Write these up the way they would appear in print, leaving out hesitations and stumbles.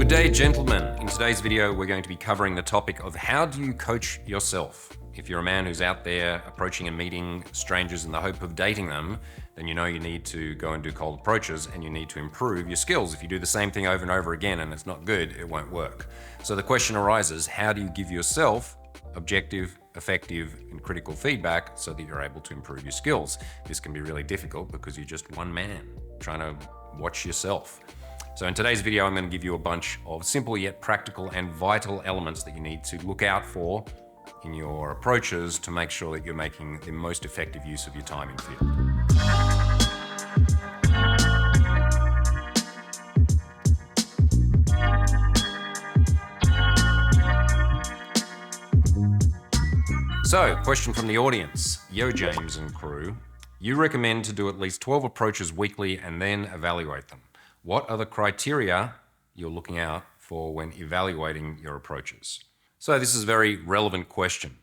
Good day, gentlemen. In today's video, we're going to be covering the topic of how do you coach yourself? If you're a man who's out there approaching and meeting strangers in the hope of dating them, then you know you need to go and do cold approaches and you need to improve your skills. If you do the same thing over and over again and it's not good, it won't work. So the question arises, how do you give yourself objective, effective, and critical feedback so that you're able to improve your skills? This can be really difficult because you're just one man trying to watch yourself. So in today's video, I'm going to give you a bunch of simple yet practical and vital elements that you need to look out for in your approaches to make sure that you're making the most effective use of your time in field. So, question from the audience. Yo, James and crew. You recommend to do at least 12 approaches weekly and then evaluate them. What are the criteria you're looking out for when evaluating your approaches? So this is a very relevant question.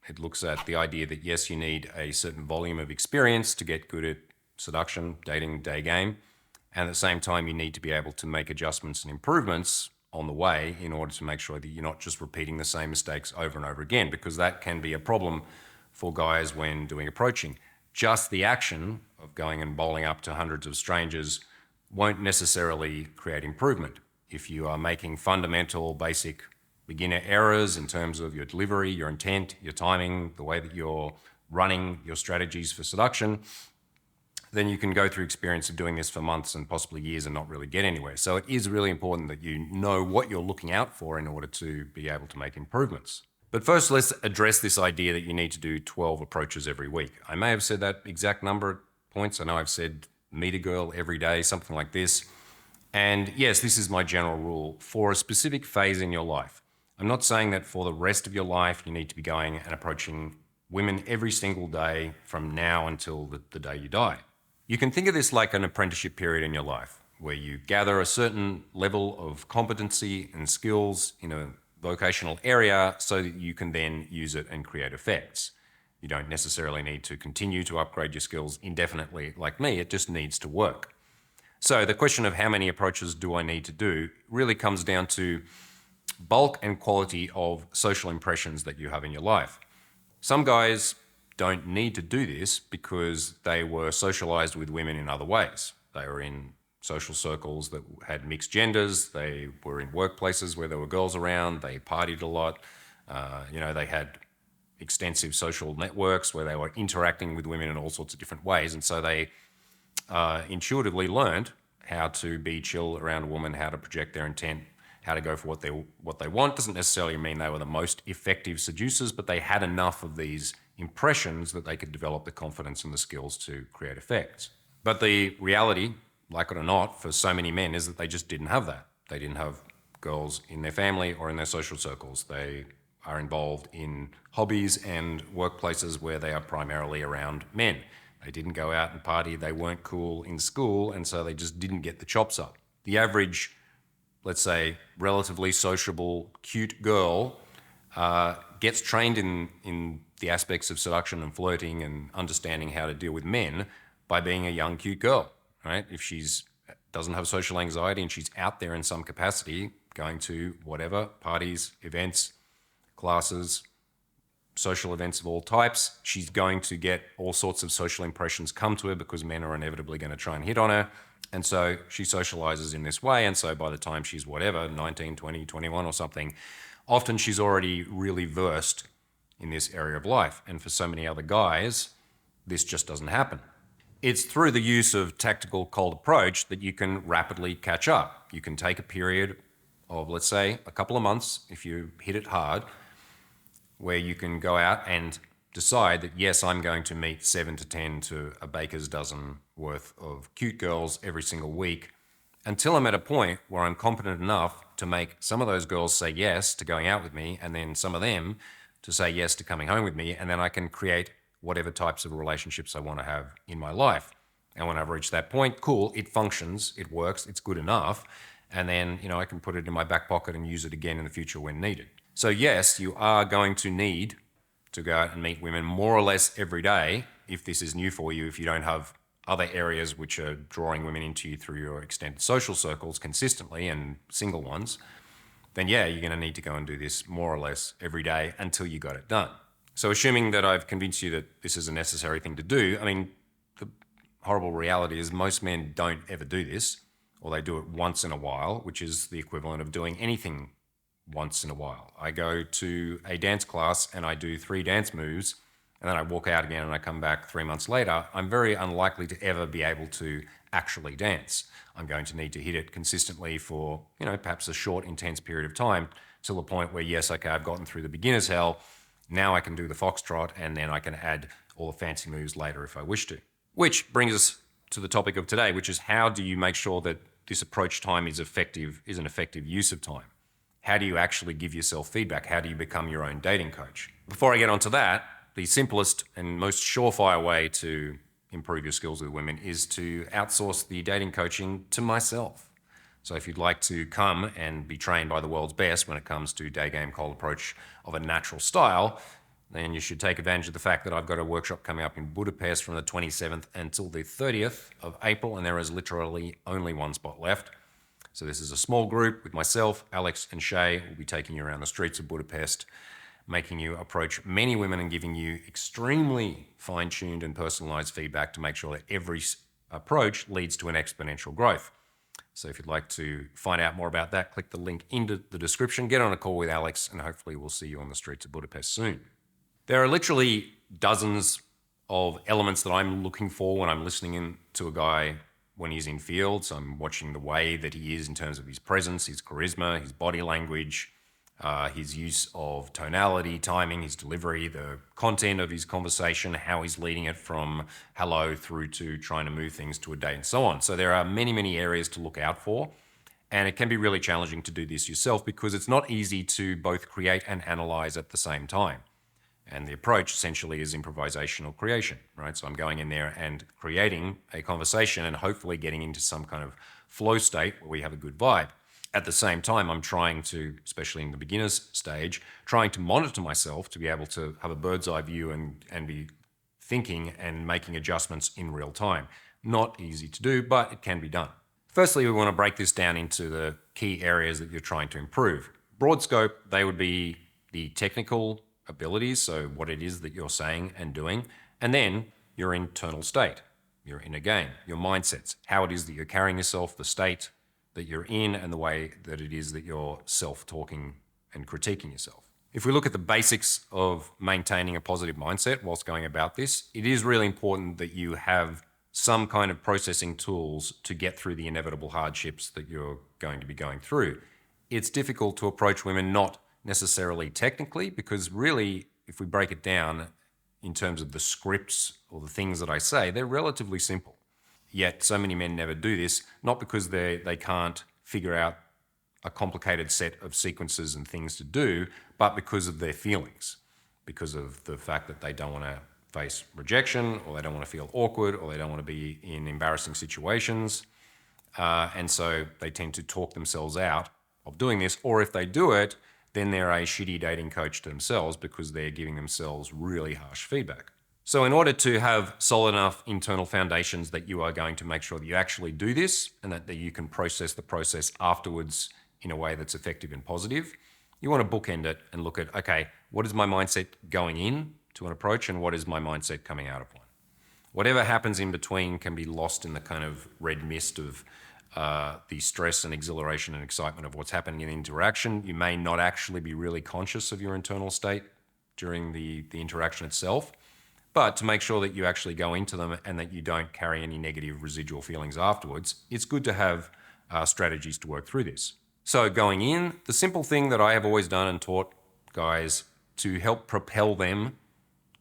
It looks at the idea that yes, you need a certain volume of experience to get good at seduction, dating, day game. And at the same time, you need to be able to make adjustments and improvements on the way in order to make sure that you're not just repeating the same mistakes over and over again, because that can be a problem for guys when doing approaching. Just the action of going and bowling up to hundreds of strangers won't necessarily create improvement. If you are making fundamental, basic beginner errors in terms of your delivery, your intent, your timing, the way that you're running your strategies for seduction, then you can go through experience of doing this for months and possibly years and not really get anywhere. So it is really important that you know what you're looking out for in order to be able to make improvements. But first, let's address this idea that you need to do 12 approaches every week. I may have said that exact number at points. I know I've said meet a girl every day, something like this. And yes, this is my general rule for a specific phase in your life. I'm not saying that for the rest of your life, you need to be going and approaching women every single day from now until the day you die. You can think of this like an apprenticeship period in your life, where you gather a certain level of competency and skills in a vocational area so that you can then use it and create effects. You don't necessarily need to continue to upgrade your skills indefinitely like me, it just needs to work. So the question of how many approaches do I need to do really comes down to bulk and quality of social impressions that you have in your life. Some guys don't need to do this because they were socialized with women in other ways. They were in social circles that had mixed genders, they were in workplaces where there were girls around, they partied a lot, they had extensive social networks where they were interacting with women in all sorts of different ways. And so they intuitively learned how to be chill around a woman, how to project their intent, how to go for what they want. Doesn't necessarily mean they were the most effective seducers, but they had enough of these impressions that they could develop the confidence and the skills to create effects. But the reality, like it or not, for so many men is that they just didn't have that. They didn't have girls in their family or in their social circles. They are involved in hobbies and workplaces where they are primarily around men. They didn't go out and party, they weren't cool in school, and so they just didn't get the chops up. The average, let's say, relatively sociable, cute girl gets trained in the aspects of seduction and flirting and understanding how to deal with men by being a young, cute girl, right? If she's doesn't have social anxiety and she's out there in some capacity, going to whatever, parties, events, classes, social events of all types, she's going to get all sorts of social impressions come to her because men are inevitably going to try and hit on her. And so she socializes in this way. And so by the time she's whatever, 19, 20, 21 or something, often she's already really versed in this area of life. And for so many other guys, this just doesn't happen. It's through the use of tactical cold approach that you can rapidly catch up. You can take a period of, let's say, a couple of months, if you hit it hard, where you can go out and decide that, yes, I'm going to meet 7 to 10 to a baker's dozen worth of cute girls every single week until I'm at a point where I'm competent enough to make some of those girls say yes to going out with me and then some of them to say yes to coming home with me, and then I can create whatever types of relationships I want to have in my life. And when I've reached that point, cool, it functions, it works, it's good enough, and then I can put it in my back pocket and use it again in the future when needed. So yes, you are going to need to go out and meet women more or less every day if this is new for you, if you don't have other areas which are drawing women into you through your extended social circles consistently and single ones, then yeah, you're going to need to go and do this more or less every day until you got it done. So assuming that I've convinced you that this is a necessary thing to do, I mean, the horrible reality is most men don't ever do this, or they do it once in a while, which is the equivalent of doing anything once in a while. I go to a dance class and I do 3 dance moves, and then I walk out again and I come back 3 months later. I'm very unlikely to ever be able to actually dance. I'm going to need to hit it consistently for, perhaps a short, intense period of time till the point where, yes, okay, I've gotten through the beginner's hell. Now I can do the foxtrot, and then I can add all the fancy moves later if I wish to. Which brings us to the topic of today, which is how do you make sure that this approach time is an effective use of time? How do you actually give yourself feedback? How do you become your own dating coach? Before I get onto that, the simplest and most surefire way to improve your skills with women is to outsource the dating coaching to myself. So if you'd like to come and be trained by the world's best when it comes to day game cold approach of a natural style, then you should take advantage of the fact that I've got a workshop coming up in Budapest from the 27th until the 30th of April, and there is literally only one spot left. So this is a small group with myself, Alex and Shay. We'll be taking you around the streets of Budapest, making you approach many women and giving you extremely fine-tuned and personalized feedback to make sure that every approach leads to an exponential growth. So if you'd like to find out more about that, click the link into the description, get on a call with Alex, and hopefully we'll see you on the streets of Budapest soon. There are literally dozens of elements that I'm looking for when I'm listening in to a guy when he's in field. So I'm watching the way that he is in terms of his presence, his charisma, his body language, his use of tonality, timing, his delivery, the content of his conversation, how he's leading it from hello through to trying to move things to a date and so on. So there are many, many areas to look out for. And it can be really challenging to do this yourself because it's not easy to both create and analyze at the same time. And the approach essentially is improvisational creation, right? So I'm going in there and creating a conversation and hopefully getting into some kind of flow state where we have a good vibe. At the same time, I'm trying to, especially in the beginner's stage, trying to monitor myself to be able to have a bird's eye view and be thinking and making adjustments in real time. Not easy to do, but it can be done. Firstly, we want to break this down into the key areas that you're trying to improve. Broad scope, they would be the technical abilities, so what it is that you're saying and doing, and then your internal state, your inner game, your mindsets, how it is that you're carrying yourself, the state that you're in, and the way that it is that you're self-talking and critiquing yourself. If we look at the basics of maintaining a positive mindset whilst going about this, it is really important that you have some kind of processing tools to get through the inevitable hardships that you're going to be going through. It's difficult to approach women not necessarily technically, because really, if we break it down in terms of the scripts or the things that I say, they're relatively simple. Yet so many men never do this, not because they can't figure out a complicated set of sequences and things to do, but because of their feelings, because of the fact that they don't want to face rejection, or they don't want to feel awkward, or they don't want to be in embarrassing situations. And so they tend to talk themselves out of doing this, or if they do it, then they're a shitty dating coach to themselves because they're giving themselves really harsh feedback. So in order to have solid enough internal foundations that you are going to make sure that you actually do this and that you can process the process afterwards in a way that's effective and positive, you want to bookend it and look at, okay, what is my mindset going in to an approach and what is my mindset coming out of one? Whatever happens in between can be lost in the kind of red mist of the stress and exhilaration and excitement of what's happening in the interaction. You may not actually be really conscious of your internal state during the interaction itself. But to make sure that you actually go into them and that you don't carry any negative residual feelings afterwards, it's good to have strategies to work through this. So going in, the simple thing that I have always done and taught guys to help propel them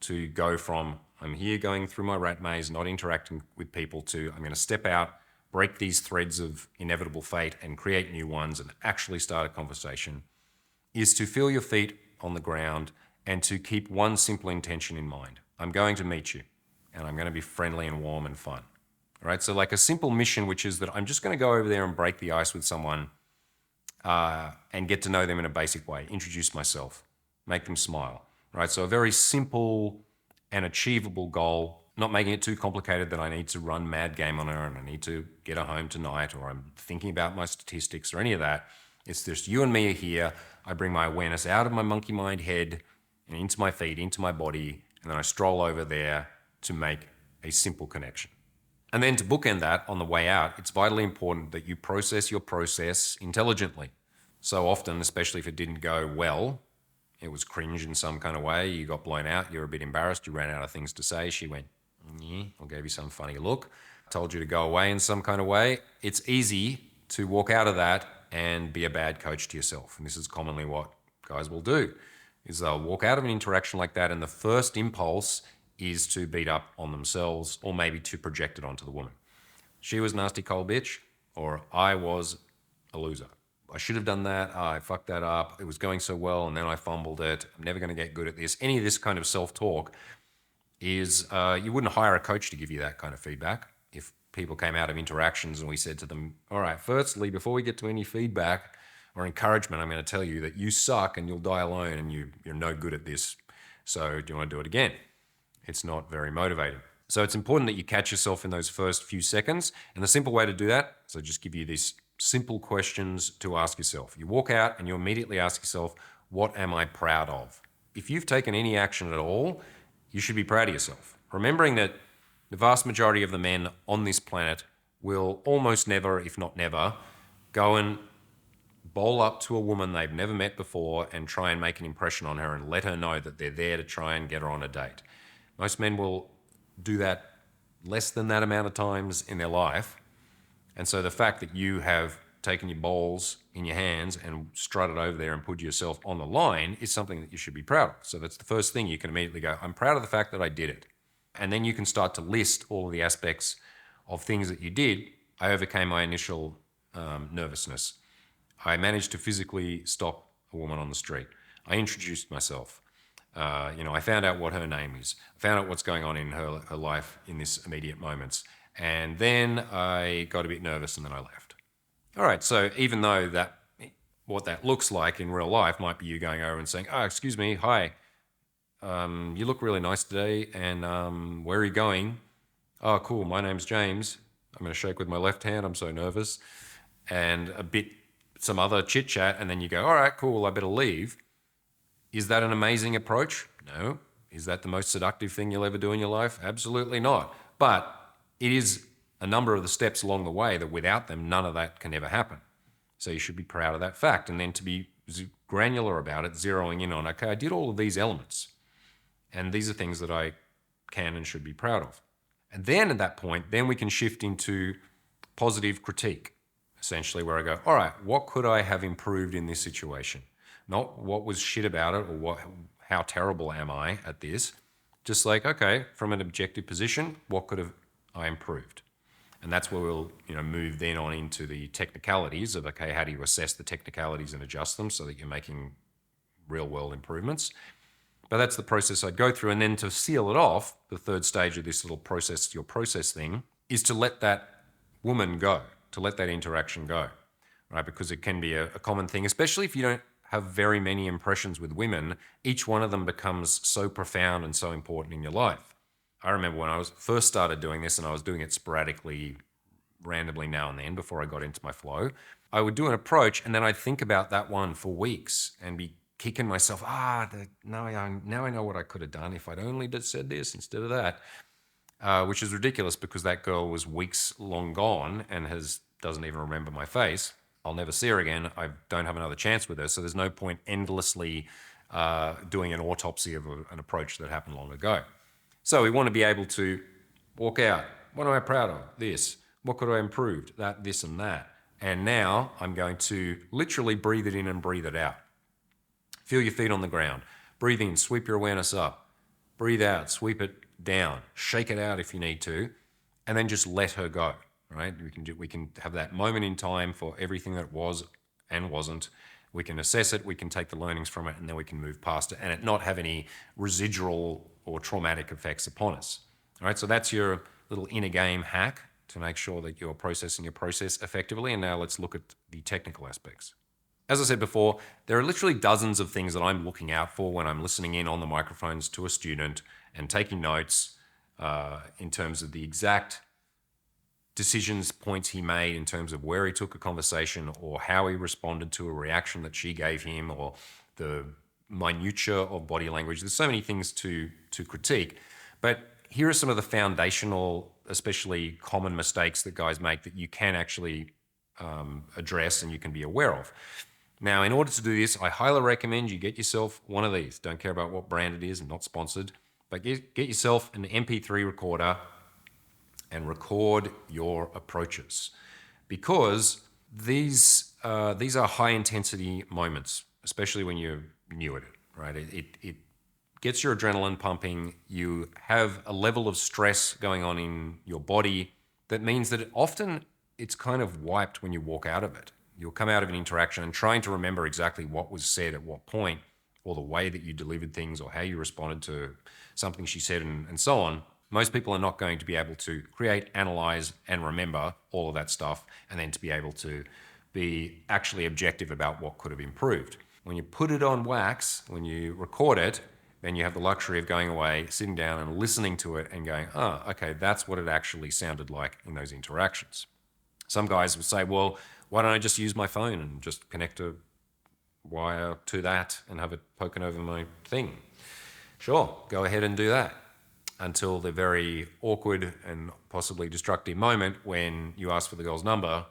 to go from I'm here going through my rat maze, not interacting with people, to I'm going to step out, break these threads of inevitable fate and create new ones and actually start a conversation, is to feel your feet on the ground and to keep one simple intention in mind. I'm going to meet you and I'm going to be friendly and warm and fun. All right, so like a simple mission, which is that I'm just going to go over there and break the ice with someone and get to know them in a basic way, introduce myself, make them smile. Right, so a very simple and achievable goal not making it too complicated that I need to run mad game on her and I need to get her home tonight, or I'm thinking about my statistics or any of that. It's just you and me are here. I bring my awareness out of my monkey mind head and into my feet, into my body, and then I stroll over there to make a simple connection. And then to bookend that on the way out, it's vitally important that you process your process intelligently. So often, especially if it didn't go well, it was cringe in some kind of way, you got blown out, you're a bit embarrassed, you ran out of things to say, she went, yeah, or gave you some funny look, told you to go away in some kind of way. It's easy to walk out of that and be a bad coach to yourself. And this is commonly what guys will do, is they'll walk out of an interaction like that and the first impulse is to beat up on themselves or maybe to project it onto the woman. She was a nasty cold bitch, or I was a loser. I should have done that. I fucked that up. It was going so well and then I fumbled it. I'm never going to get good at this. Any of this kind of self-talk is, you wouldn't hire a coach to give you that kind of feedback. If people came out of interactions and we said to them, all right, firstly, before we get to any feedback or encouragement, I'm going to tell you that you suck and you'll die alone and you're no good at this. So do you want to do it again? It's not very motivating. So it's important that you catch yourself in those first few seconds. And the simple way to do that, so just give you these simple questions to ask yourself. You walk out and you immediately ask yourself, what am I proud of? If you've taken any action at all, you should be proud of yourself. Remembering that the vast majority of the men on this planet will almost never, if not never, go and bowl up to a woman they've never met before and try and make an impression on her and let her know that they're there to try and get her on a date. Most men will do that less than that amount of times in their life. And so the fact that you have taken your bowls in your hands and strutted over there and put yourself on the line is something that you should be proud of. So that's the first thing you can immediately go, I'm proud of the fact that I did it. And then you can start to list all of the aspects of things that you did. I overcame my initial nervousness. I managed to physically stop a woman on the street. I introduced myself. I found out what her name is. I found out what's going on in her life in this immediate moments. And then I got a bit nervous and then I left. All right, so even though what that looks like in real life might be you going over and saying, oh, excuse me, hi, you look really nice today, and where are you going? Oh, cool, my name's James. I'm going to shake with my left hand, I'm so nervous. And some other chit chat, and then you go, all right, cool, I better leave. Is that an amazing approach? No. Is that the most seductive thing you'll ever do in your life? Absolutely not. But it is a number of the steps along the way that without them, none of that can ever happen. So you should be proud of that fact. And then to be granular about it, zeroing in on, okay, I did all of these elements. And these are things that I can and should be proud of. And then at that point, then we can shift into positive critique, essentially, where I go, all right, what could I have improved in this situation? Not what was shit about it or how terrible am I at this. Just like, okay, from an objective position, what could have I improved? And that's where we'll move then on into the technicalities of, okay, how do you assess the technicalities and adjust them so that you're making real world improvements? But that's the process I'd go through. And then to seal it off, the third stage of this little process, your process thing, is to let that woman go, to let that interaction go, right? Because it can be a common thing, especially if you don't have very many impressions with women. Each one of them becomes so profound and so important in your life. I remember when I first started doing this, and I was doing it sporadically, randomly now and then before I got into my flow, I would do an approach and then I'd think about that one for weeks and be kicking myself, now I know what I could have done if I'd only just said this instead of that, which is ridiculous because that girl was weeks long gone and doesn't even remember my face. I'll never see her again. I don't have another chance with her. So there's no point endlessly doing an autopsy of an approach that happened long ago. So we want to be able to walk out. What am I proud of? This. What could I have improved? That, this, and that. And now I'm going to literally breathe it in and breathe it out. Feel your feet on the ground. Breathe in, sweep your awareness up. Breathe out, sweep it down. Shake it out if you need to. And then just let her go, right? We can have that moment in time for everything that was and wasn't. We can assess it, we can take the learnings from it, and then we can move past it and it not have any residual or traumatic effects upon us. All right, so that's your little inner game hack to make sure that you're processing your process effectively. And now let's look at the technical aspects. As I said before, there are literally dozens of things that I'm looking out for when I'm listening in on the microphones to a student and taking notes. in terms of the exact decisions, points he made in terms of where he took a conversation or how he responded to a reaction that she gave him, or the minutia of body language. There's so many things to critique, but here are some of the foundational, especially common mistakes that guys make that you can actually address and you can be aware of. Now, in order to do this, I highly recommend you get yourself one of these. Don't care about what brand it is, and not sponsored, but get yourself an MP3 recorder and record your approaches, because these are high intensity moments, especially when you're new at it, right? It gets your adrenaline pumping. You have a level of stress going on in your body that means that often it's kind of wiped when you walk out of it. You'll come out of an interaction and trying to remember exactly what was said at what point, or the way that you delivered things, or how you responded to something she said, and so on. Most people are not going to be able to create, analyze, and remember all of that stuff, and then to be able to be actually objective about what could have improved. When you put it on wax, when you record it, then you have the luxury of going away, sitting down and listening to it and going, oh, okay, that's what it actually sounded like in those interactions. Some guys will say, well, why don't I just use my phone and just connect a wire to that and have it poking over my thing? Sure, go ahead and do that, until the very awkward and possibly destructive moment when you ask for the girl's number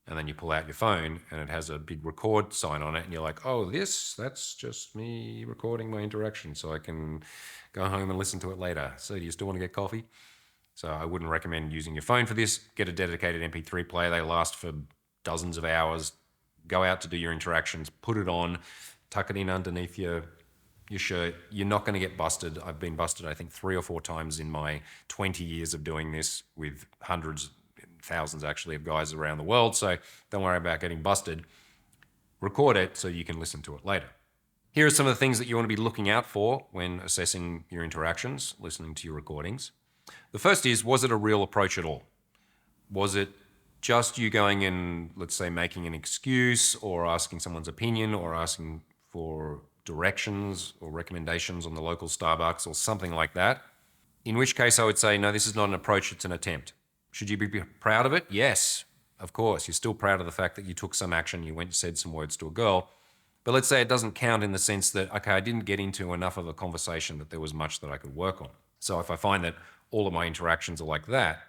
and then you pull out your phone and it has a big record sign on it, and you're like, oh, that's just me recording my interaction so I can go home and listen to it later. So do you still want to get coffee? So I wouldn't recommend using your phone for this. Get a dedicated MP3 player. They last for dozens of hours. Go out to do your interactions, put it on, tuck it in underneath your shirt. You're not going to get busted. I've been busted, I think, 3 or 4 times in my 20 years of doing this with hundreds, thousands actually, of guys around the world. So don't worry about getting busted. Record it so you can listen to it later. Here are some of the things that you want to be looking out for when assessing your interactions, listening to your recordings. The first is, was it a real approach at all? Was it just you going and, let's say, making an excuse, or asking someone's opinion, or asking for directions or recommendations on the local Starbucks or something like that? In which case I would say, no, this is not an approach, it's an attempt. Should you be proud of it? Yes, of course. You're still proud of the fact that you took some action, you went and said some words to a girl. But let's say it doesn't count in the sense that, okay, I didn't get into enough of a conversation that there was much that I could work on. So if I find that all of my interactions are like that,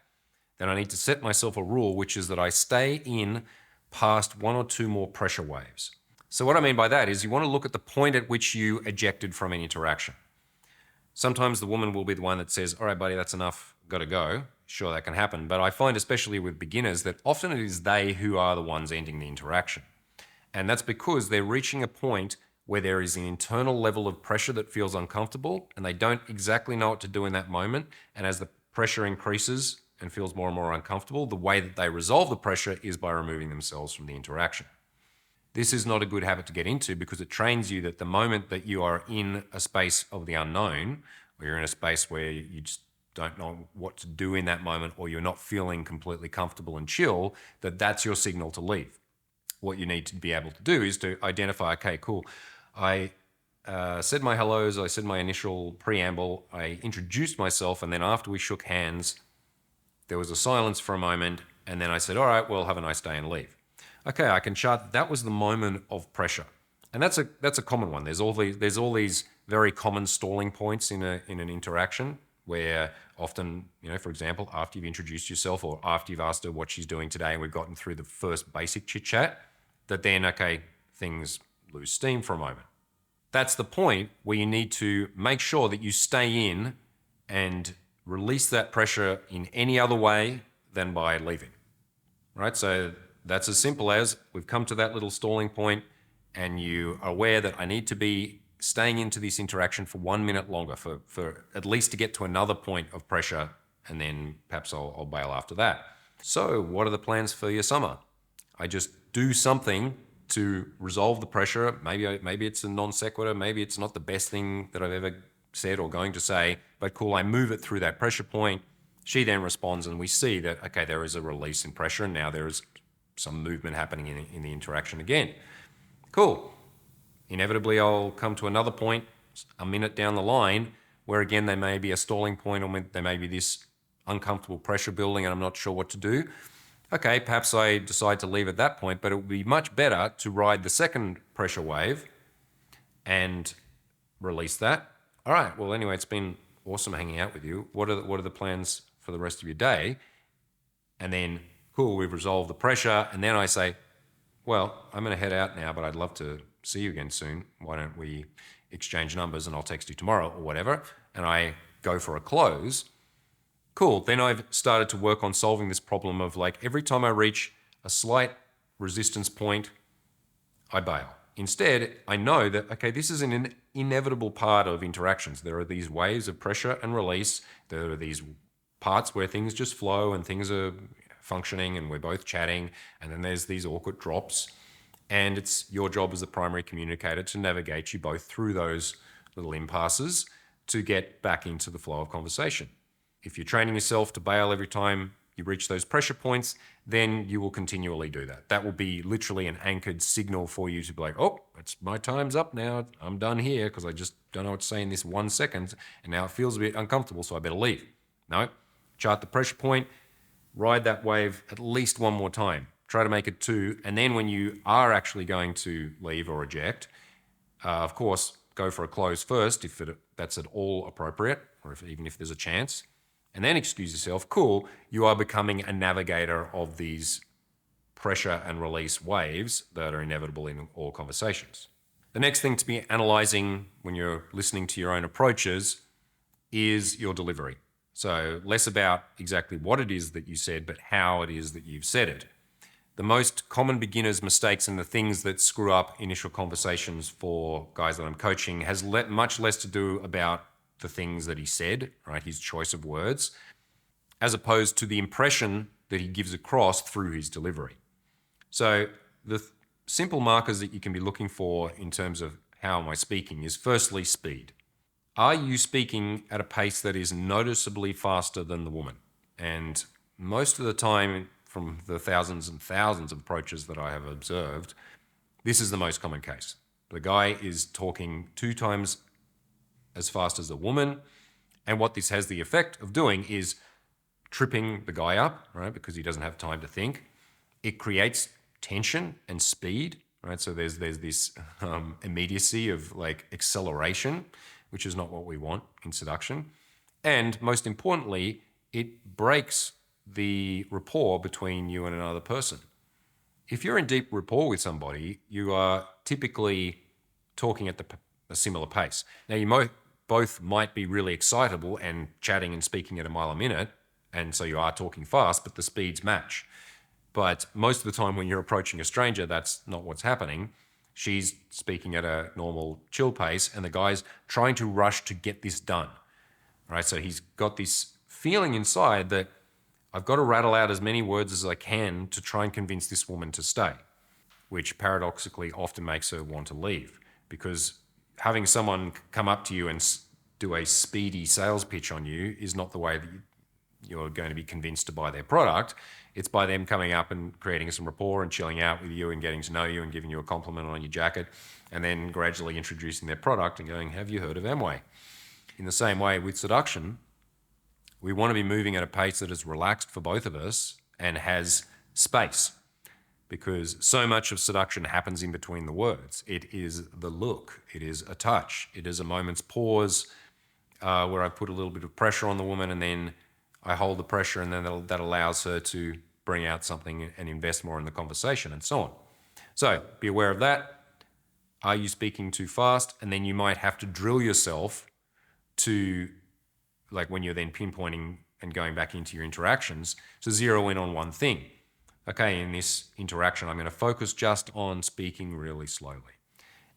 then I need to set myself a rule, which is that I stay in past 1 or 2 more pressure waves. So what I mean by that is, you want to look at the point at which you ejected from an interaction. Sometimes the woman will be the one that says, all right, buddy, that's enough, got to go. Sure, that can happen. But I find, especially with beginners, that often it is they who are the ones ending the interaction. And that's because they're reaching a point where there is an internal level of pressure that feels uncomfortable, and they don't exactly know what to do in that moment. And as the pressure increases and feels more and more uncomfortable, the way that they resolve the pressure is by removing themselves from the interaction. This is not a good habit to get into, because it trains you that the moment that you are in a space of the unknown, or you're in a space where you just don't know what to do in that moment, or you're not feeling completely comfortable and chill, that's your signal to leave. What you need to be able to do is to identify, okay, cool, I said my hellos, I said my initial preamble, I introduced myself, and then after we shook hands, there was a silence for a moment, and then I said, all right, well, have a nice day, and leave. Okay, I can chart that was the moment of pressure. And that's a common one. There's all these very common stalling points in an interaction, where often, for example, after you've introduced yourself, or after you've asked her what she's doing today and we've gotten through the first basic chit chat, that then, okay, things lose steam for a moment. That's the point where you need to make sure that you stay in and release that pressure in any other way than by leaving, right? So that's as simple as, we've come to that little stalling point and you are aware that I need to be staying into this interaction for 1 minute longer, for at least to get to another point of pressure, and then perhaps I'll bail after that. So what are the plans for your summer? I just do something to resolve the pressure. Maybe it's a non sequitur, maybe it's not the best thing that I've ever said or going to say, but cool, I move it through that pressure point. She then responds, and we see that, okay, there is a release in pressure, and now there is some movement happening in the interaction again. Cool. Inevitably, I'll come to another point a minute down the line where again, there may be a stalling point or there may be this uncomfortable pressure building and I'm not sure what to do. Okay, perhaps I decide to leave at that point, but it would be much better to ride the second pressure wave and release that. All right, well, anyway, it's been awesome hanging out with you. What are the plans for the rest of your day? And then, cool, we've resolved the pressure. And then I say, well, I'm going to head out now, but I'd love to see you again soon. Why don't we exchange numbers and I'll text you tomorrow or whatever. And I go for a close. Cool. Then I've started to work on solving this problem of like every time I reach a slight resistance point, I bail. Instead, I know that, okay, this is an inevitable part of interactions. There are these waves of pressure and release. There are these parts where things just flow and things are functioning and we're both chatting. And then there's these awkward drops. And it's your job as the primary communicator to navigate you both through those little impasses to get back into the flow of conversation. If you're training yourself to bail every time you reach those pressure points, then you will continually do that. That will be literally an anchored signal for you to be like, oh, my time's up now. I'm done here because I just don't know what to say in this 1 second. And now it feels a bit uncomfortable, so I better leave. No, chart the pressure point, ride that wave at least one more time. Try to make it 2. And then when you are actually going to leave or eject, of course, go for a close first if that's at all appropriate, or even if there's a chance. And then excuse yourself. Cool, you are becoming a navigator of these pressure and release waves that are inevitable in all conversations. The next thing to be analyzing when you're listening to your own approaches is your delivery. So less about exactly what it is that you said, but how it is that you've said it. The most common beginner's mistakes and the things that screw up initial conversations for guys that I'm coaching has much less to do about the things that he said, right? His choice of words, as opposed to the impression that he gives across through his delivery. So the simple markers that you can be looking for in terms of how am I speaking is firstly speed. Are you speaking at a pace that is noticeably faster than the woman? And most of the time, from the thousands and thousands of approaches that I have observed, this is the most common case. The guy is talking 2 times as fast as a woman. And what this has the effect of doing is tripping the guy up, right? Because he doesn't have time to think. It creates tension and speed, right? So there's this immediacy of like acceleration, which is not what we want in seduction. And most importantly, it breaks the rapport between you and another person. If you're in deep rapport with somebody, you are typically talking at a similar pace. Now, you both might be really excitable and chatting and speaking at a mile a minute, and so you are talking fast, but the speeds match. But most of the time when you're approaching a stranger, that's not what's happening. She's speaking at a normal chill pace, and the guy's trying to rush to get this done. Right? So he's got this feeling inside that I've got to rattle out as many words as I can to try and convince this woman to stay, which paradoxically often makes her want to leave, because having someone come up to you and do a speedy sales pitch on you is not the way that you're going to be convinced to buy their product. It's by them coming up and creating some rapport and chilling out with you and getting to know you and giving you a compliment on your jacket and then gradually introducing their product and going, have you heard of Amway? In the same way with seduction, we want to be moving at a pace that is relaxed for both of us and has space, because so much of seduction happens in between the words. It is the look, it is a touch, it is a moment's pause where I put a little bit of pressure on the woman and then I hold the pressure, and then that allows her to bring out something and invest more in the conversation and so on. So be aware of that. Are you speaking too fast? And then you might have to drill yourself to, like when you're then pinpointing and going back into your interactions, to zero in on one thing. Okay, in this interaction, I'm going to focus just on speaking really slowly.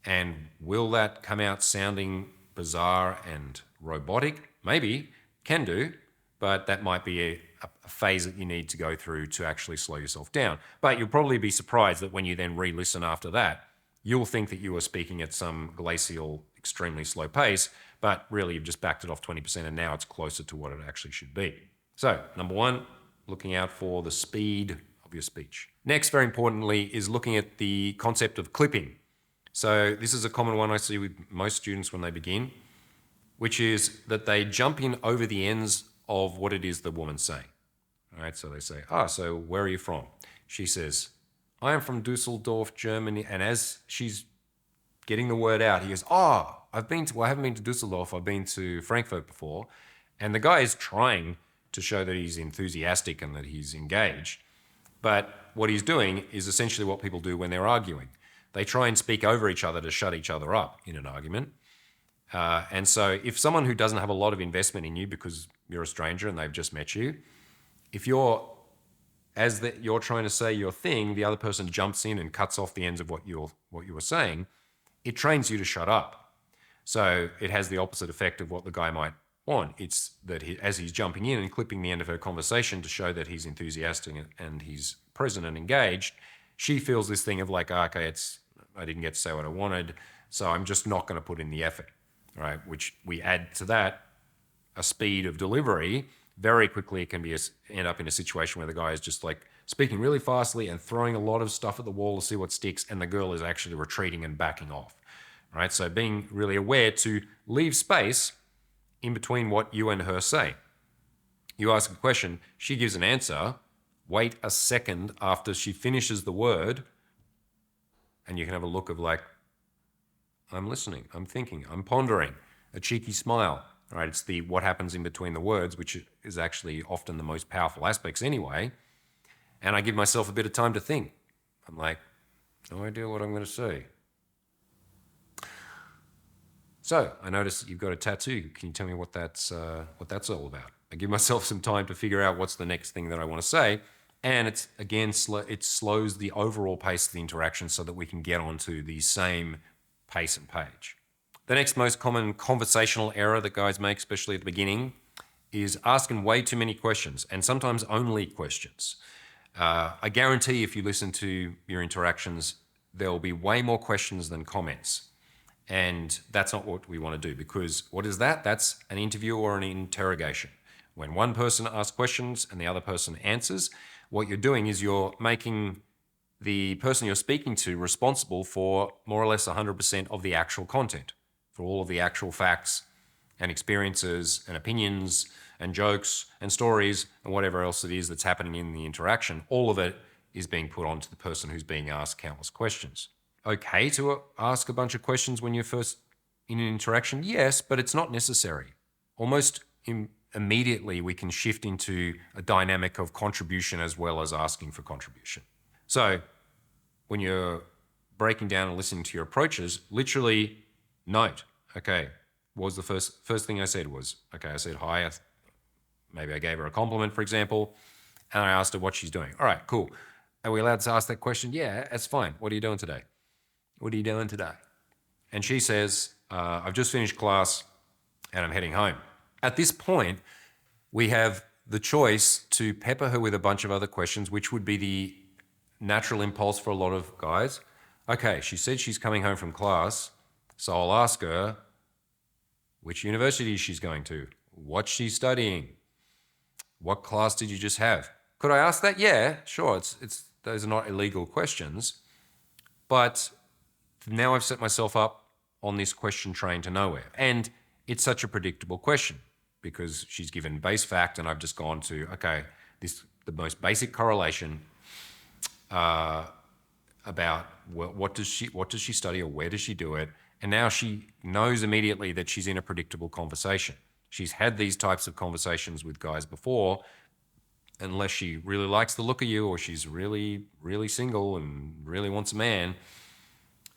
And will that come out sounding bizarre and robotic? Maybe, can do, but that might be a phase that you need to go through to actually slow yourself down. But you'll probably be surprised that when you then re-listen after that, you'll think that you were speaking at some glacial, extremely slow pace, but really you've just backed it off 20% and now it's closer to what it actually should be. So, number 1, looking out for the speed of your speech. Next, very importantly, is looking at the concept of clipping. So this is a common one I see with most students when they begin. which is that they jump in over the ends of what it is the woman's saying. All right, so they say, so where are you from? She says, I am from Dusseldorf, Germany. And as she's getting the word out, he goes, I haven't been to Dusseldorf, I've been to Frankfurt before. And the guy is trying to show that he's enthusiastic and that he's engaged. But what he's doing is essentially what people do when they're arguing. They try and speak over each other to shut each other up in an argument. And so if someone who doesn't have a lot of investment in you because you're a stranger and they've just met you, if you're trying to say your thing, the other person jumps in and cuts off the ends of what you were saying, it trains you to shut up. So it has the opposite effect of what the guy might want. It's that as he's jumping in and clipping the end of her conversation to show that he's enthusiastic and he's present and engaged, she feels this thing of like, I didn't get to say what I wanted, so I'm just not going to put in the effort, right? Which we add to that a speed of delivery. Very quickly, it can end up in a situation where the guy is just like speaking really fastly and throwing a lot of stuff at the wall to see what sticks, and the girl is actually retreating and backing off, right? So being really aware to leave space in between what you and her say. You ask a question, she gives an answer, wait a second after she finishes the word, and you can have a look of like, I'm listening, I'm thinking, I'm pondering, a cheeky smile, right? It's what happens in between the words, which is actually often the most powerful aspects anyway. And I give myself a bit of time to think. I'm like, no idea what I'm going to say. So I noticed that you've got a tattoo. Can you tell me what that's all about? I give myself some time to figure out what's the next thing that I want to say. And it's, again, it slows the overall pace of the interaction so that we can get onto the same pace and page. The next most common conversational error that guys make, especially at the beginning, is asking way too many questions, and sometimes only questions. I guarantee if you listen to your interactions, there will be way more questions than comments. And that's not what we want to do, because what is that? That's an interview or an interrogation. When one person asks questions and the other person answers, what you're doing is you're making the person you're speaking to responsible for more or less 100% of the actual content, for all of the actual facts and experiences and opinions and jokes and stories and whatever else it is that's happening in the interaction. All of it is being put onto the person who's being asked countless questions. Okay to ask a bunch of questions when you're first in an interaction? Yes, but it's not necessary. Almost immediately we can shift into a dynamic of contribution as well as asking for contribution. So when you're breaking down and listening to your approaches, literally note, okay, what was the first thing I said was, okay, I said hi, maybe I gave her a compliment, for example, and I asked her what she's doing. All right, cool. Are we allowed to ask that question? Yeah, that's fine. What are you doing today? What are you doing today? And she says, I've just finished class and I'm heading home. At this point, we have the choice to pepper her with a bunch of other questions, which would be the natural impulse for a lot of guys. Okay, she said she's coming home from class, so I'll ask her which university she's going to, what she's studying, what class did you just have? Could I ask that? Yeah, sure. Those are not illegal questions, but now I've set myself up on this question train to nowhere. And it's such a predictable question because she's given base fact and I've just gone to, okay, the most basic correlation about what does she study or where does she do it? And now she knows immediately that she's in a predictable conversation. She's had these types of conversations with guys before, unless she really likes the look of you or she's really, really single and really wants a man.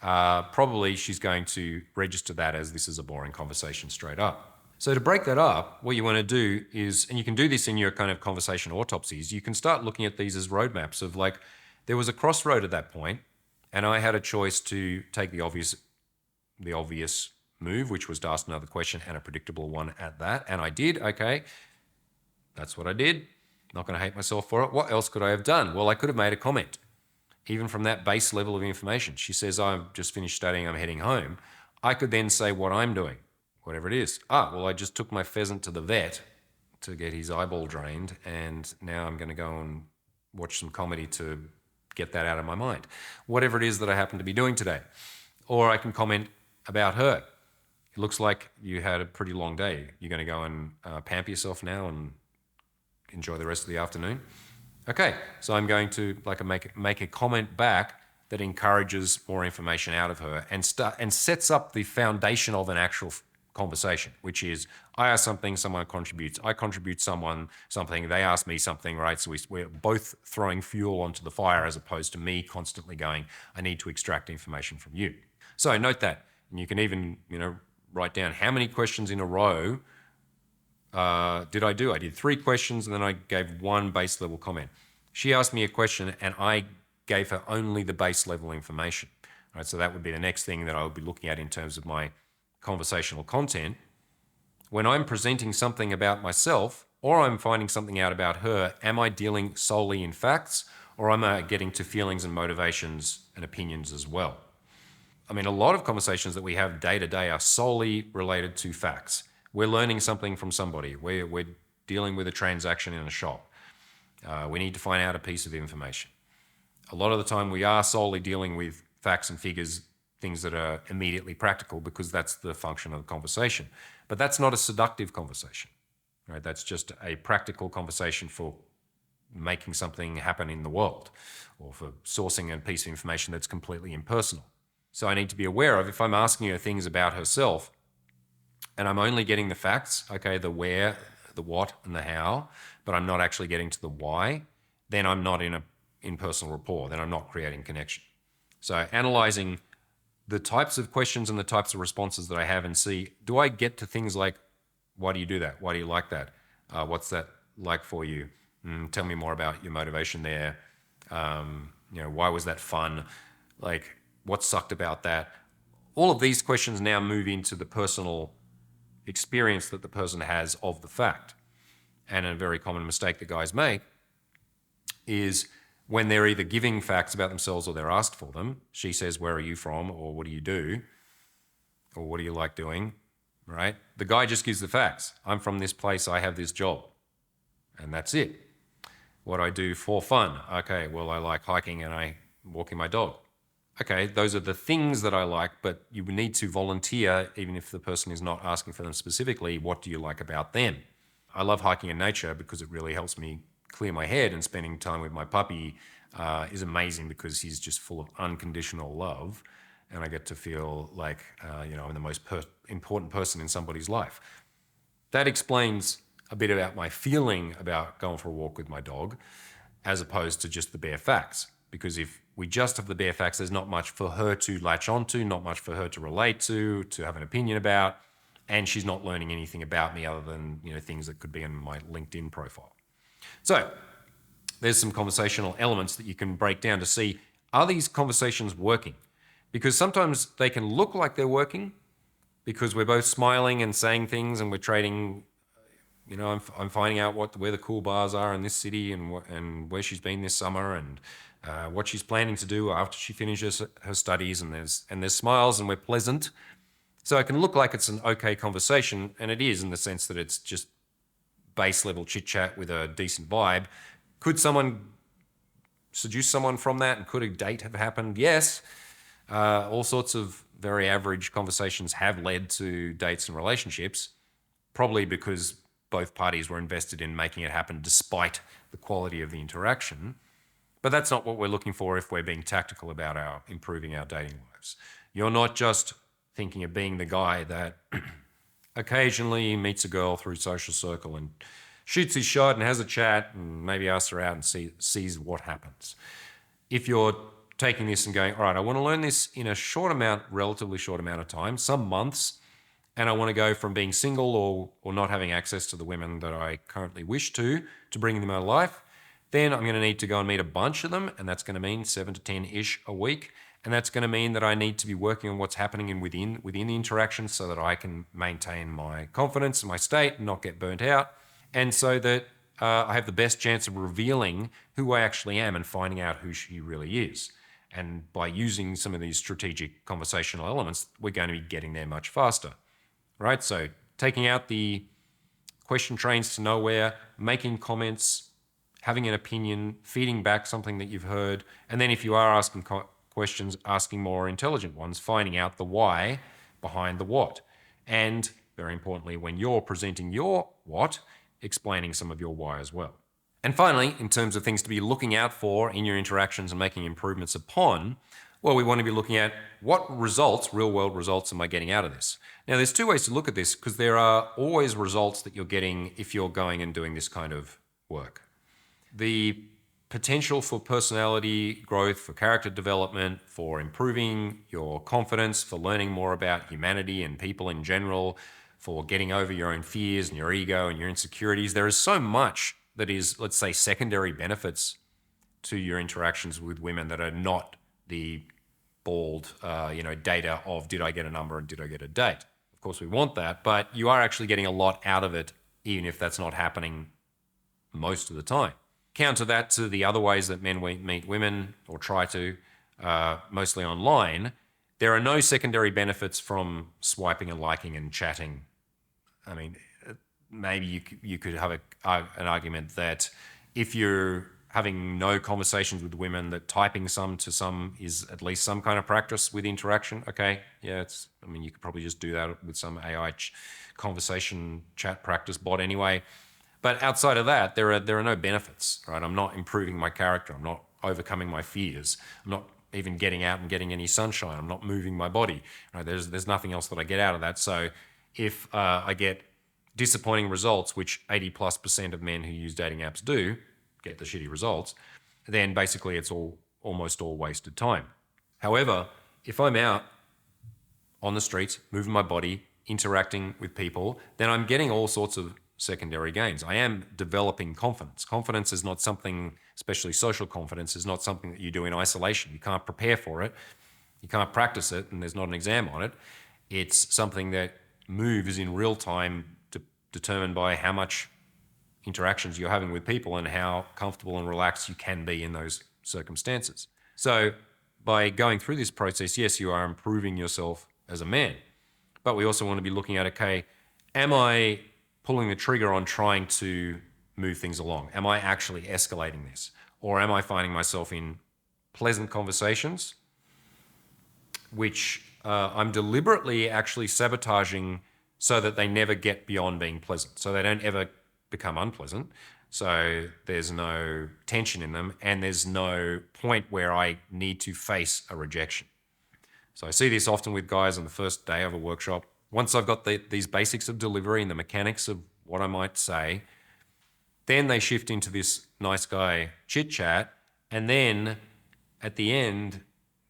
Probably she's going to register that as this is a boring conversation straight up. So to break that up, what you want to do is, and you can do this in your kind of conversation autopsies, you can start looking at these as roadmaps of like, there was a crossroad at that point, and I had a choice to take the obvious move, which was to ask another question and a predictable one at that. And I did, okay, that's what I did. Not going to hate myself for it. What else could I have done? Well, I could have made a comment. Even from that base level of information. She says, I've just finished studying, I'm heading home. I could then say what I'm doing, whatever it is. Well, I just took my pheasant to the vet to get his eyeball drained, and now I'm going to go and watch some comedy to get that out of my mind. Whatever it is that I happen to be doing today. Or I can comment about her. it looks like you had a pretty long day. You're going to go and pamper yourself now and enjoy the rest of the afternoon. Okay, so I'm going to make a comment back that encourages more information out of her and sets up the foundation of an actual conversation, which is I ask something, someone contributes. I contribute something, they ask me something, right? So we're both throwing fuel onto the fire as opposed to me constantly going, I need to extract information from you. So note that, and you can even write down how many questions in a row did I do. I did 3 questions and then I gave 1 base level comment. She asked me a question and I gave her only the base level information. Right, so that would be the next thing that I would be looking at in terms of my conversational content. When I'm presenting something about myself or I'm finding something out about her, am I dealing solely in facts or am I getting to feelings and motivations and opinions as well? I mean, a lot of conversations that we have day to day are solely related to facts. We're learning something from somebody. We're dealing with a transaction in a shop. We need to find out a piece of information. A lot of the time we are solely dealing with facts and figures, things that are immediately practical because that's the function of the conversation. But that's not a seductive conversation, right? That's just a practical conversation for making something happen in the world or for sourcing a piece of information that's completely impersonal. So I need to be aware of if I'm asking her things about herself and I'm only getting the facts, okay, the where, the what, and the how, but I'm not actually getting to the why, then I'm not in personal rapport, then I'm not creating connection. So analyzing the types of questions and the types of responses that I have and see, do I get to things like, why do you do that? Why do you like that? What's that like for you? Tell me more about your motivation there. Why was that fun? Like, what sucked about that? All of these questions now move into the personal experience that the person has of the fact. And a very common mistake that guys make is when they're either giving facts about themselves or they're asked for them, she says, where are you from? Or what do you do? Or what do you like doing? Right? The guy just gives the facts. I'm from this place, I have this job. And that's it. What I do for fun. Okay, well, I like hiking and I walking my dog. Okay, those are the things that I like, but you need to volunteer, even if the person is not asking for them specifically, what do you like about them? I love hiking in nature because it really helps me clear my head, and spending time with my puppy is amazing because he's just full of unconditional love, and I get to feel like I'm the most important person in somebody's life. That explains a bit about my feeling about going for a walk with my dog, as opposed to just the bare facts. Because if we just have the bare facts, there's not much for her to latch onto, not much for her to relate to have an opinion about, and she's not learning anything about me other than things that could be in my LinkedIn profile. So there's some conversational elements that you can break down to see, are these conversations working? Because sometimes they can look like they're working because we're both smiling and saying things and we're trading. I'm finding out where the cool bars are in this city and where she's been this summer and what she's planning to do after she finishes her studies, and there's smiles and we're pleasant. So it can look like it's an okay conversation, and it is in the sense that it's just base level chit chat with a decent vibe. Could someone seduce someone from that, and could a date have happened? Yes. All sorts of very average conversations have led to dates and relationships, probably because both parties were invested in making it happen despite the quality of the interaction. But that's not what we're looking for if we're being tactical about improving our dating lives. You're not just thinking of being the guy that occasionally meets a girl through social circle and shoots his shot and has a chat and maybe asks her out and sees what happens. If you're taking this and going, all right, I want to learn this in a relatively short amount of time, some months, and I want to go from being single or not having access to the women that I currently wish to bringing them in my life, then I'm going to need to go and meet a bunch of them, and that's going to mean 7 to 10-ish a week. And that's going to mean that I need to be working on what's happening within the interaction so that I can maintain my confidence and my state and not get burnt out. And so that I have the best chance of revealing who I actually am and finding out who she really is. And by using some of these strategic conversational elements, we're going to be getting there much faster, right? So taking out the question trains to nowhere, making comments, having an opinion, feeding back something that you've heard, and then if you are asking questions, asking more intelligent ones, finding out the why behind the what. And very importantly, when you're presenting your what, explaining some of your why as well. And finally, in terms of things to be looking out for in your interactions and making improvements upon, well, we want to be looking at what results, real world results, am I getting out of this? Now, there's two ways to look at this because there are always results that you're getting if you're going and doing this kind of work. The potential for personality growth, for character development, for improving your confidence, for learning more about humanity and people in general, for getting over your own fears and your ego and your insecurities. There is so much that is, let's say, secondary benefits to your interactions with women that are not the bald, data of did I get a number and did I get a date. Of course, we want that, but you are actually getting a lot out of it, even if that's not happening most of the time. Counter that to the other ways that men meet women or try to, mostly online. There are no secondary benefits from swiping and liking and chatting. I mean, maybe you could have an argument that if you're having no conversations with women, that typing some to some is at least some kind of practice with interaction. Okay, yeah, you could probably just do that with some AI conversation chat practice bot anyway. But outside of that, there are no benefits, right? I'm not improving my character. I'm not overcoming my fears. I'm not even getting out and getting any sunshine. I'm not moving my body. Right? There's nothing else that I get out of that. So if I get disappointing results, which 80+% of men who use dating apps do, get the shitty results, then basically it's almost all wasted time. However, if I'm out on the streets, moving my body, interacting with people, then I'm getting all sorts of secondary gains. I am developing confidence. Confidence is not something, especially social confidence, is not something that you do in isolation. You can't prepare for it. You can't practice it, and there's not an exam on it. It's something that moves in real time, determined by how much interactions you're having with people and how comfortable and relaxed you can be in those circumstances. So by going through this process, yes, you are improving yourself as a man. But we also want to be looking at, okay, am I pulling the trigger on trying to move things along? Am I actually escalating this? Or am I finding myself in pleasant conversations, which I'm deliberately actually sabotaging so that they never get beyond being pleasant, so they don't ever become unpleasant. So there's no tension in them and there's no point where I need to face a rejection. So I see this often with guys on the first day of a workshop. Once I've got these basics of delivery and the mechanics of what I might say, then they shift into this nice guy chit chat. And then at the end,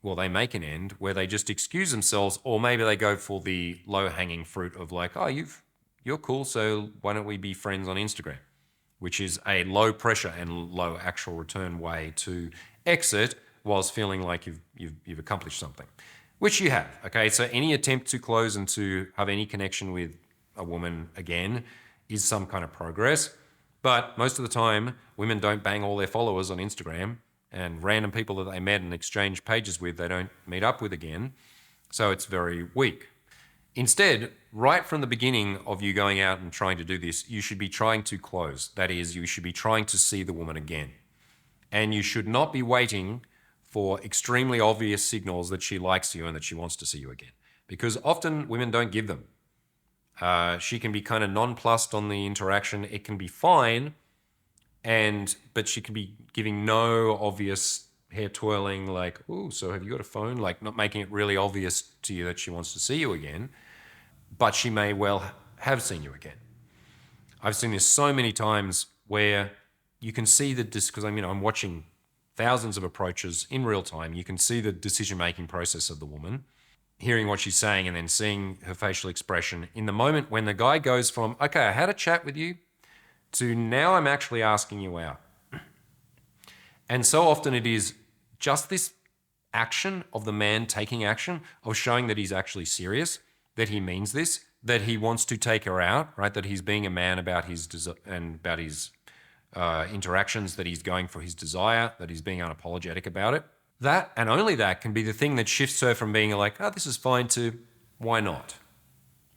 well, they make an end where they just excuse themselves, or maybe they go for the low hanging fruit of like, oh, you're cool, so why don't we be friends on Instagram? Which is a low pressure and low actual return way to exit whilst feeling like you've accomplished something, which you have. Okay, so any attempt to close and to have any connection with a woman again is some kind of progress. But most of the time, women don't bang all their followers on Instagram, and random people that they met and exchanged pages with, they don't meet up with again. So it's very weak. Instead, right from the beginning of you going out and trying to do this, you should be trying to close. That is, you should be trying to see the woman again. And you should not be waiting for extremely obvious signals that she likes you and that she wants to see you again. Because often women don't give them. She can be kind of nonplussed on the interaction. It can be fine, but she can be giving no obvious hair twirling like, oh, so have you got a phone? Like not making it really obvious to you that she wants to see you again, but she may well have seen you again. I've seen this so many times where you can see because I'm watching thousands of approaches in real time. You can see the decision-making process of the woman, hearing what she's saying and then seeing her facial expression in the moment when the guy goes from, okay, I had a chat with you, to now I'm actually asking you out. And so often it is just this action of the man taking action, of showing that he's actually serious, that he means this, that he wants to take her out, right? That he's being a man about his interactions, that he's going for his desire, that he's being unapologetic about it. That and only that can be the thing that shifts her from being like, oh, this is fine, to why not?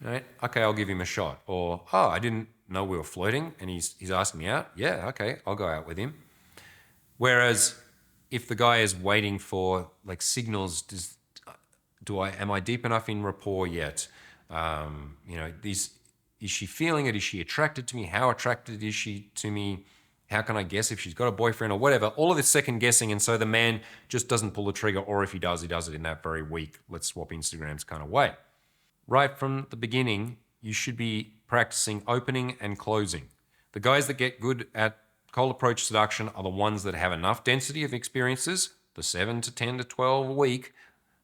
Right? Okay, I'll give him a shot. Or, oh, I didn't know we were flirting and he's asking me out. Yeah, okay, I'll go out with him. Whereas if the guy is waiting for like signals, am I deep enough in rapport yet? Is she feeling it? Is she attracted to me? How attracted is she to me? How can I guess if she's got a boyfriend or whatever? All of this second guessing. And so the man just doesn't pull the trigger, or if he does it in that very weak, let's swap Instagrams kind of way. Right from the beginning, you should be practicing opening and closing. The guys that get good at cold approach seduction are the ones that have enough density of experiences, the 7 to 10 to 12 a week,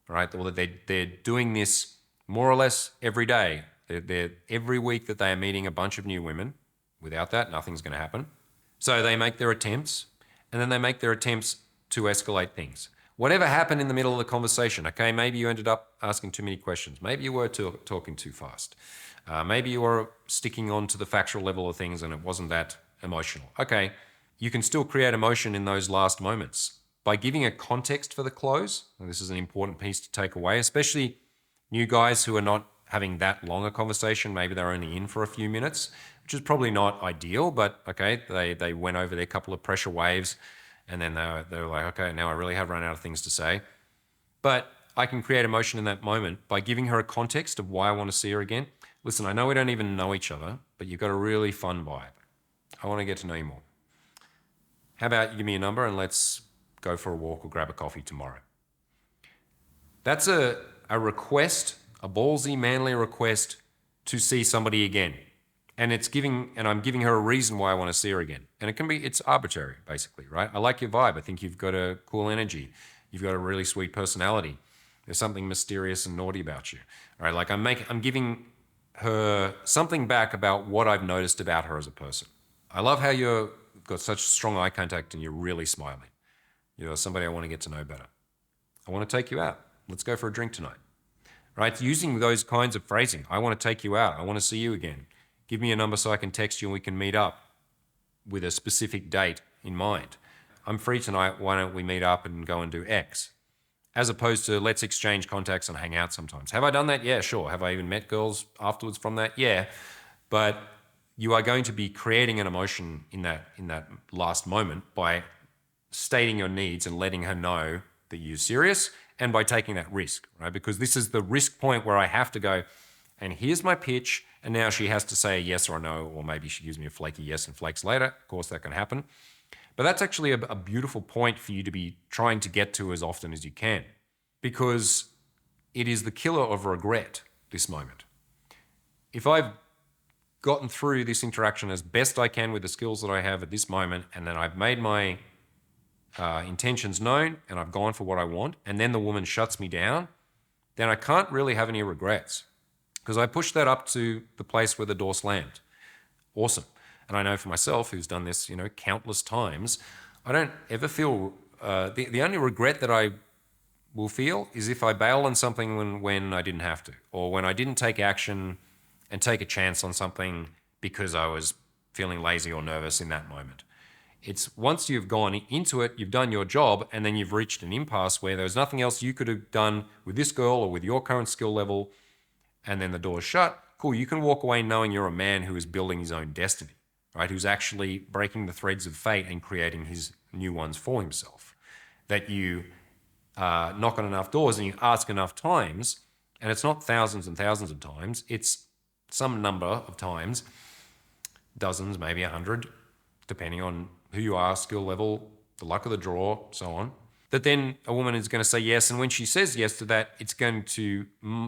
right? Well, they're doing this more or less every day. They're every week that they are meeting a bunch of new women. Without that, nothing's going to happen. So they make their attempts, and then they make their attempts to escalate things. Whatever happened in the middle of the conversation, okay, maybe you ended up asking too many questions. Maybe you were talking too fast. Maybe you were sticking on to the factual level of things and it wasn't that emotional. Okay, you can still create emotion in those last moments by giving a context for the close. And this is an important piece to take away, especially new guys who are not having that long a conversation. Maybe they're only in for a few minutes, which is probably not ideal, but okay, they went over their couple of pressure waves and then they were like, okay, now I really have run out of things to say. But I can create emotion in that moment by giving her a context of why I want to see her again. Listen, I know we don't even know each other, but you've got a really fun vibe. I want to get to know you more. How about you give me a number and let's go for a walk or grab a coffee tomorrow? That's a request, a ballsy, manly request to see somebody again. And I'm giving her a reason why I want to see her again. And it's arbitrary, basically, right? I like your vibe. I think you've got a cool energy. You've got a really sweet personality. There's something mysterious and naughty about you. All right, like I'm giving her something back about what I've noticed about her as a person. I love how you've got such strong eye contact and you're really smiling. You're somebody I want to get to know better. I want to take you out. Let's go for a drink tonight. Right? Using those kinds of phrasing. I want to take you out. I want to see you again. Give me a number so I can text you and we can meet up with a specific date in mind. I'm free tonight. Why don't we meet up and go and do X? As opposed to let's exchange contacts and hang out sometimes. Have I done that? Yeah, sure. Have I even met girls afterwards from that? Yeah. But you are going to be creating an emotion in that last moment by stating your needs and letting her know that you're serious, and by taking that risk, right? Because this is the risk point where I have to go, and here's my pitch, and now she has to say a yes or a no, or maybe she gives me a flaky yes and flakes later. Of course, that can happen. But that's actually a beautiful point for you to be trying to get to as often as you can, because it is the killer of regret, this moment. If I've gotten through this interaction as best I can with the skills that I have at this moment, and then I've made my intentions known and I've gone for what I want, and then the woman shuts me down, then I can't really have any regrets because I pushed that up to the place where the door slammed. Awesome. And I know for myself, who's done this, countless times, I don't ever feel, the only regret that I will feel is if I bail on something when I didn't have to, or when I didn't take action and take a chance on something because I was feeling lazy or nervous in that moment. It's once you've gone into it, you've done your job, and then you've reached an impasse where there's nothing else you could have done with this girl or with your current skill level, and then the door's shut. Cool, you can walk away knowing you're a man who is building his own destiny, right? Who's actually breaking the threads of fate and creating his new ones for himself. That you knock on enough doors and you ask enough times, and it's not thousands and thousands of times, it's some number of times, dozens, maybe 100, depending on who you are, skill level, the luck of the draw, so on, that then a woman is going to say yes. And when she says yes to that, it's going to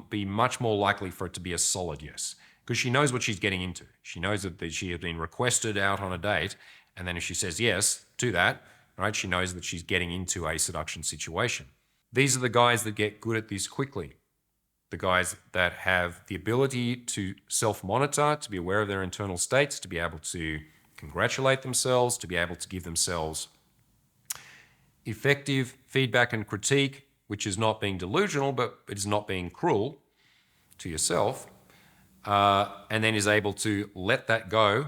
be much more likely for it to be a solid yes, because she knows what she's getting into. She knows that she has been requested out on a date. And then if she says yes to that, right, she knows that she's getting into a seduction situation. These are the guys that get good at this quickly. The guys that have the ability to self-monitor, to be aware of their internal states, to be able to congratulate themselves, to be able to give themselves effective feedback and critique, which is not being delusional, but it is not being cruel to yourself, and then is able to let that go,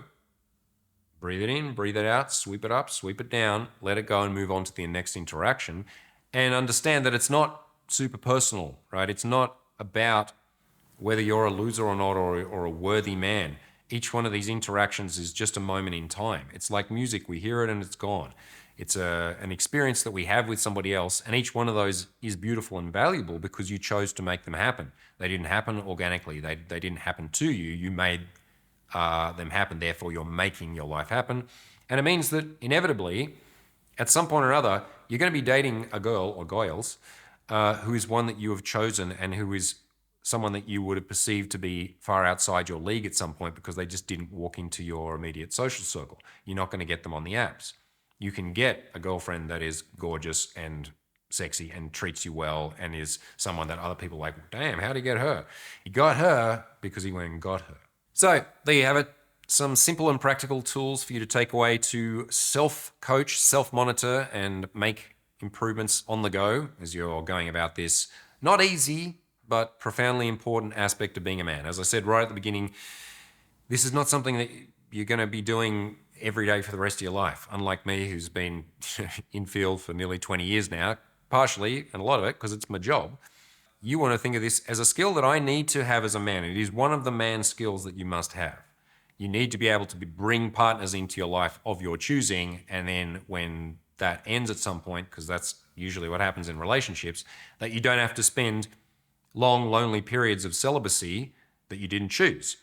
breathe it in, breathe it out, sweep it up, sweep it down, let it go and move on to the next interaction, and understand that it's not super personal, right? It's not about whether you're a loser or not, or a worthy man. Each one of these interactions is just a moment in time. It's like music. We hear it and it's gone. It's an experience that we have with somebody else, and each one of those is beautiful and valuable because you chose to make them happen. They didn't happen organically. They didn't happen to you. You made them happen. Therefore, you're making your life happen. And it means that inevitably, at some point or other, you're going to be dating a girl or girls who is one that you have chosen and who is someone that you would have perceived to be far outside your league at some point because they just didn't walk into your immediate social circle. You're not going to get them on the apps. You can get a girlfriend that is gorgeous and sexy and treats you well and is someone that other people are like, damn, how'd he get her? He got her because he went and got her. So there you have it. Some simple and practical tools for you to take away to self-coach, self-monitor, and make improvements on the go as you're going about this not easy, but profoundly important aspect of being a man. As I said right at the beginning, this is not something that you're going to be doing every day for the rest of your life. Unlike me, who's been infield for nearly 20 years now, partially, and a lot of it, because it's my job. You want to think of this as a skill that I need to have as a man. It is one of the man skills that you must have. You need to be able to bring partners into your life of your choosing, and then when that ends at some point, because that's usually what happens in relationships, that you don't have to spend long, lonely periods of celibacy that you didn't choose.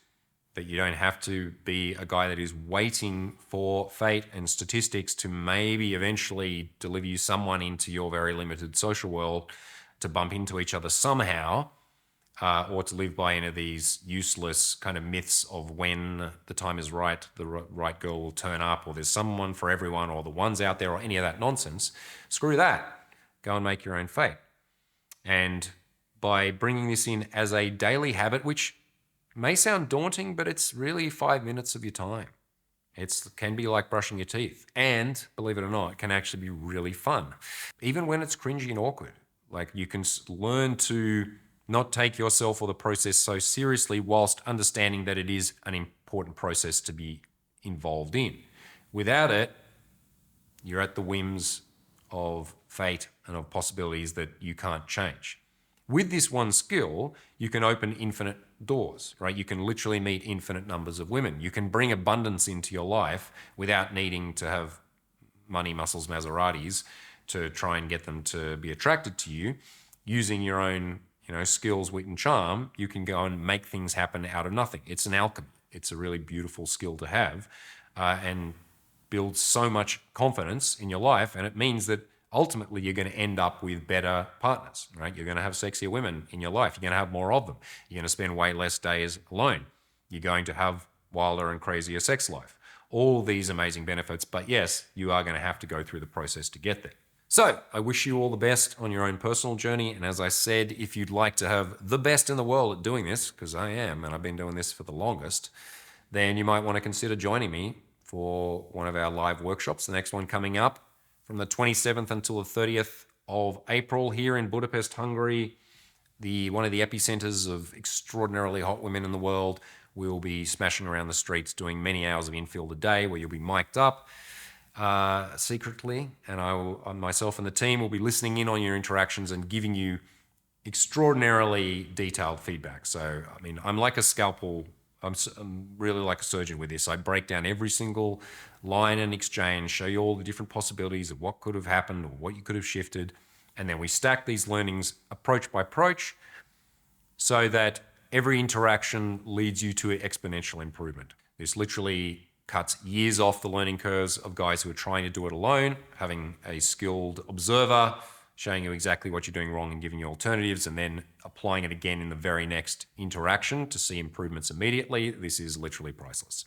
That you don't have to be a guy that is waiting for fate and statistics to maybe eventually deliver you someone into your very limited social world to bump into each other somehow, or to live by any of these useless kind of myths of when the time is right, the right girl will turn up, or there's someone for everyone, or the one's out there, or any of that nonsense. Screw that. Go and make your own fate. And by bringing this in as a daily habit, which may sound daunting, but it's really 5 minutes of your time. It can be like brushing your teeth. And believe it or not, it can actually be really fun. Even when it's cringy and awkward. Like you can learn to not take yourself or the process so seriously whilst understanding that it is an important process to be involved in. Without it, you're at the whims of fate and of possibilities that you can't change. With this one skill, you can open infinite doors, right? You can literally meet infinite numbers of women. You can bring abundance into your life without needing to have money, muscles, Maseratis to try and get them to be attracted to you. Using your own, skills, wit, and charm, you can go and make things happen out of nothing. It's an alchemy. It's a really beautiful skill to have, and builds so much confidence in your life. And it means that ultimately you're going to end up with better partners, right? You're going to have sexier women in your life. You're going to have more of them. You're going to spend way less days alone. You're going to have wilder and crazier sex life. All these amazing benefits, but yes, you are going to have to go through the process to get there. So I wish you all the best on your own personal journey. And as I said, if you'd like to have the best in the world at doing this, because I am, and I've been doing this for the longest, then you might want to consider joining me for one of our live workshops. The next one coming up from the 27th until the 30th of April here in Budapest, Hungary, one of the epicenters of extraordinarily hot women in the world. We'll be smashing around the streets doing many hours of infield a day where you'll be mic'd up secretly, and myself and the team will be listening in on your interactions and giving you extraordinarily detailed feedback. So, I'm like a scalpel. I'm really like a surgeon with this. I break down every single line and exchange, show you all the different possibilities of what could have happened or what you could have shifted. And then we stack these learnings approach by approach so that every interaction leads you to exponential improvement. This literally cuts years off the learning curves of guys who are trying to do it alone, having a skilled observer showing you exactly what you're doing wrong and giving you alternatives, and then applying it again in the very next interaction to see improvements immediately. This is literally priceless.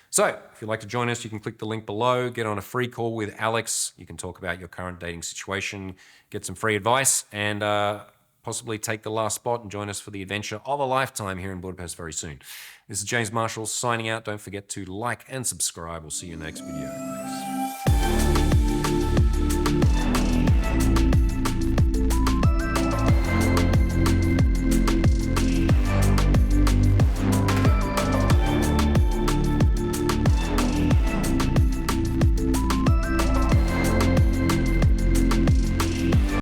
So if you'd like to join us, you can click the link below, get on a free call with Alex. You can talk about your current dating situation, get some free advice, and possibly take the last spot and join us for the adventure of a lifetime here in Budapest very soon. This is James Marshall signing out. Don't forget to like and subscribe. We'll see you in the next video. Thanks.